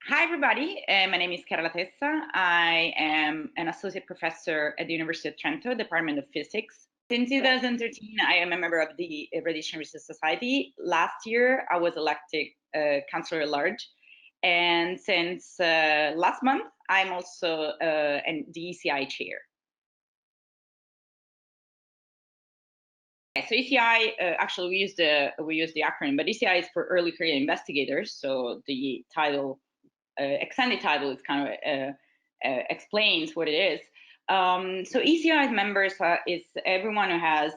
Hi, everybody. My name is Chiara La Tessa. I am an associate professor at the University of Trento, Department of Physics. Since 2013, I am a member of the Radiation Research Society. Last year, I was elected Counselor at Large. And since last month, I'm also the ECI chair. So ECI, actually, we use the acronym, but ECI is for Early Career Investigators. So the title, extended title, is kind of explains what it is. So ECI's members is everyone who has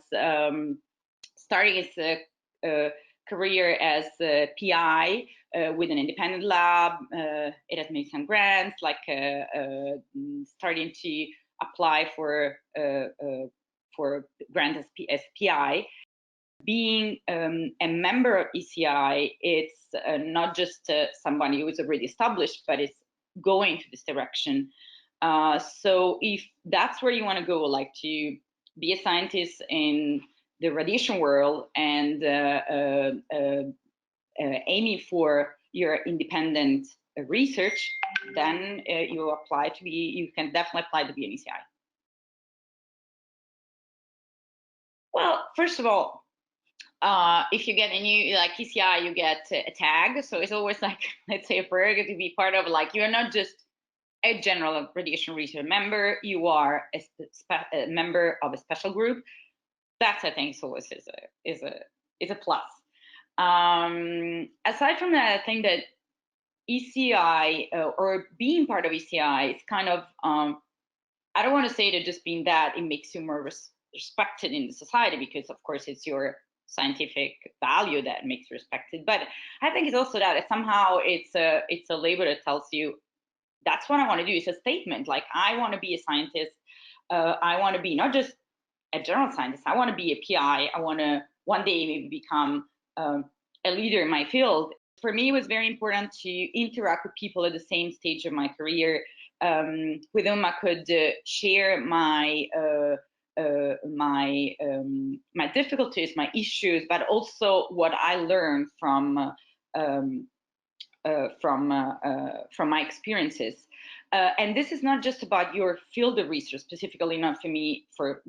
started his career as a PI with an independent lab. It has made some grants, like starting to apply for grants as PI. Being a member of ECI, it's not just somebody who is already established, but it's going to this direction. So if that's where you want to go, like to be a scientist in the radiation world and aiming for your independent research, then you can definitely apply to be an ECI. Well, first of all, if you get a new like ECI, you get a tag. So it's always like, let's say, a prerogative to be part of. Like, you're not just a general radiation research member, you are a member of a special group. That's, I think, always is a plus. Aside from that, I think that ECI or being part of ECI is kind of I don't want to say that just being that it makes you more respected in the society, because of course it's your scientific value that makes you respected. But I think it's also that somehow it's a label that tells you that's what I want to do. It's a statement, like, I want to be a scientist. I want to be not just a general scientist. I want to be a PI. I want to one day maybe become a leader in my field. For me, it was very important to interact with people at the same stage of my career, with whom I could share my my difficulties, my issues, but also what I learned from my experiences. And this is not just about your field of research, specifically not for me for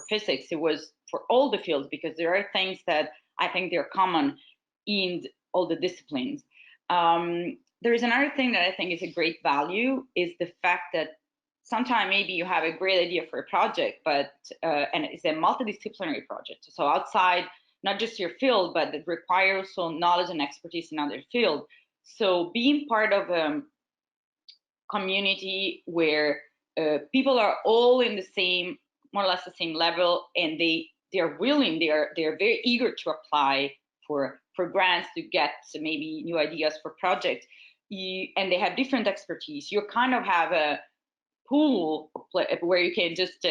physics. It was for all the fields, because there are things that I think they're common in all the disciplines. There is another thing that I think is a great value, is the fact that sometimes maybe you have a great idea for a project, but and it's a multidisciplinary project. So outside not just your field, but it requires also knowledge and expertise in other fields. So being part of a community where people are all in the same, more or less the same level, and they're willing, they're very eager to apply for grants, to get maybe new ideas for projects, and they have different expertise. You kind of have a pool where you can just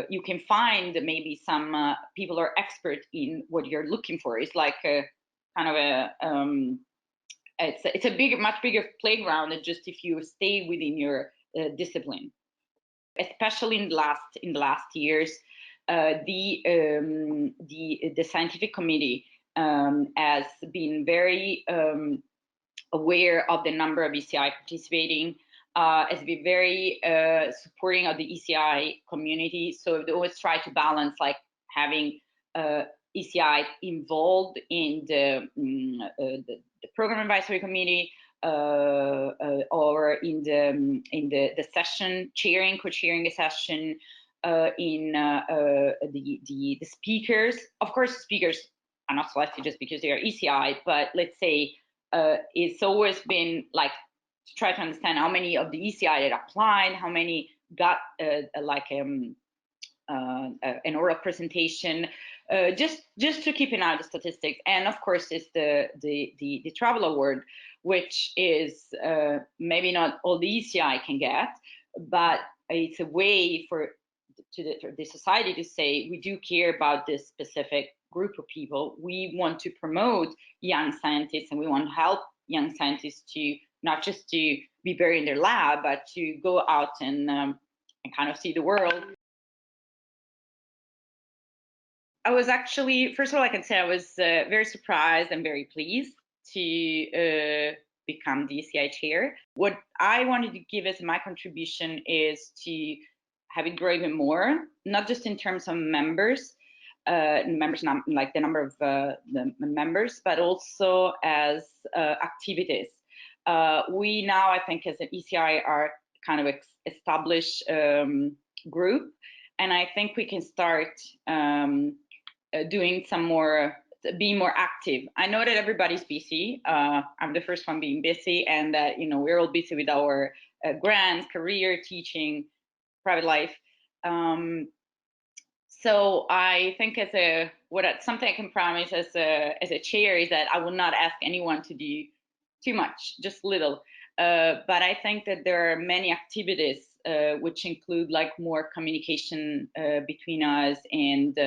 you can find maybe some people are expert in what you're looking for. It's like a kind of a it's a much bigger playground than just if you stay within your discipline. Especially in the last years, the scientific committee has been very aware of the number of ECI participating, has been very supporting of the ECI community. So they always try to balance, like, having ECI involved in the program advisory committee, or in the session, co-chairing a session, in the speakers. Of course, speakers are not selected just because they are ECI, but let's say it's always been like to try to understand how many of the ECI that applied, how many got an oral presentation, just to keep an eye on the statistics. And of course, it's the travel award, which is maybe not all the ECI can get, but it's a way for the society to say, we do care about this specific group of people. We want to promote young scientists, and we want to help young scientists to not just to be buried in their lab, but to go out and kind of see the world. I was actually, first of all, I can say I was very surprised and very pleased to become become the ECI chair. What I wanted to give as my contribution is to have it grow even more, not just in terms of members, like the number of the members, but also as activities. We now, I think, as an ECI, are kind of established group, and I think we can start doing some more, being more active. I know that everybody's busy. I'm the first one being busy, and that we're all busy with our grants, career, teaching, private life. So I think something I can promise as a chair is that I will not ask anyone to do too much, just little. But I think that there are many activities which include like more communication between us and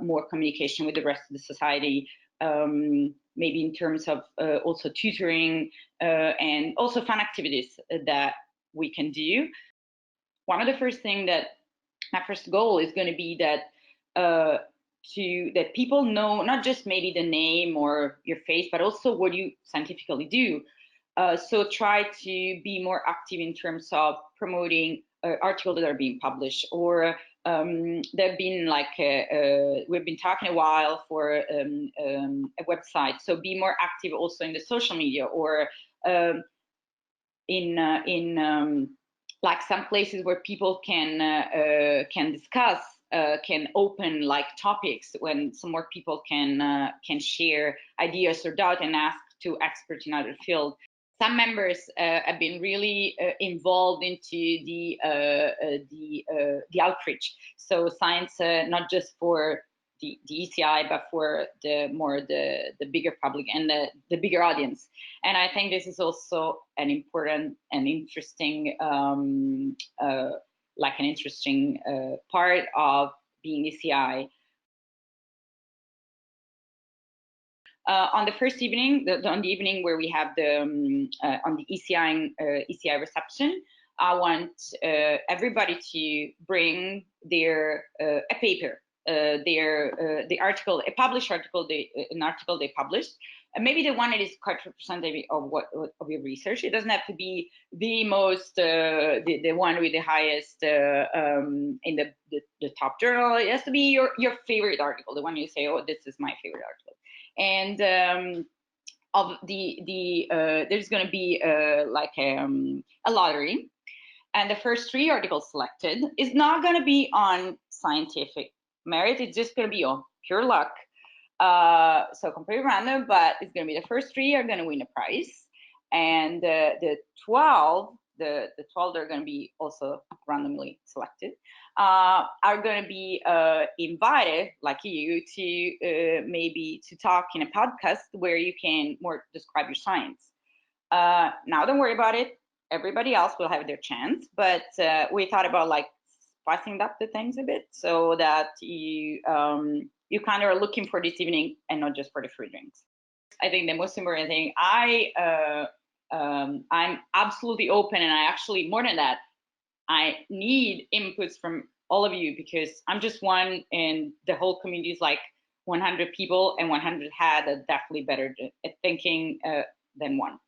more communication with the rest of the society, maybe in terms of also tutoring and also fun activities that we can do. One of the first things that my first goal is going to be that that people know not just maybe the name or your face, but also what you scientifically do. So try to be more active in terms of promoting articles that are being published, or there've been like we've been talking a while for a website. So be more active also in the social media, or in like some places where people can discuss, can open like topics when some more people can share ideas or doubt and ask to experts in other fields. Some members have been really involved into the outreach. So science, not just for the ECI, but for the bigger public and the bigger audience. And I think this is also an important and interesting, part of being ECI. On the first evening, on the evening where we have on the ECI reception, I want everybody to bring their a paper, the article, a published article, an article they published, and maybe the one that is quite representative of of your research. It doesn't have to be the most the one with the highest in the top journal. It has to be your favorite article, the one you say, oh, this is my favorite article. And of there's going to be like a lottery, and the first 3 articles selected is not going to be on scientific merit. It's just going to be on pure luck. So completely random, but it's going to be the first 3 are going to win a prize, and the 12 that are going to be also randomly selected are going to be invited, like you, to maybe to talk in a podcast where you can more describe your science. Now don't worry about it. Everybody else will have their chance, but we thought about like spicing up the things a bit so that you kind of are looking for this evening and not just for the free drinks. I think the most important thing, I'm absolutely open, and I actually, more than that, I need inputs from all of you, because I'm just one and the whole community is like 100 people, and 100 heads are definitely better at thinking than one.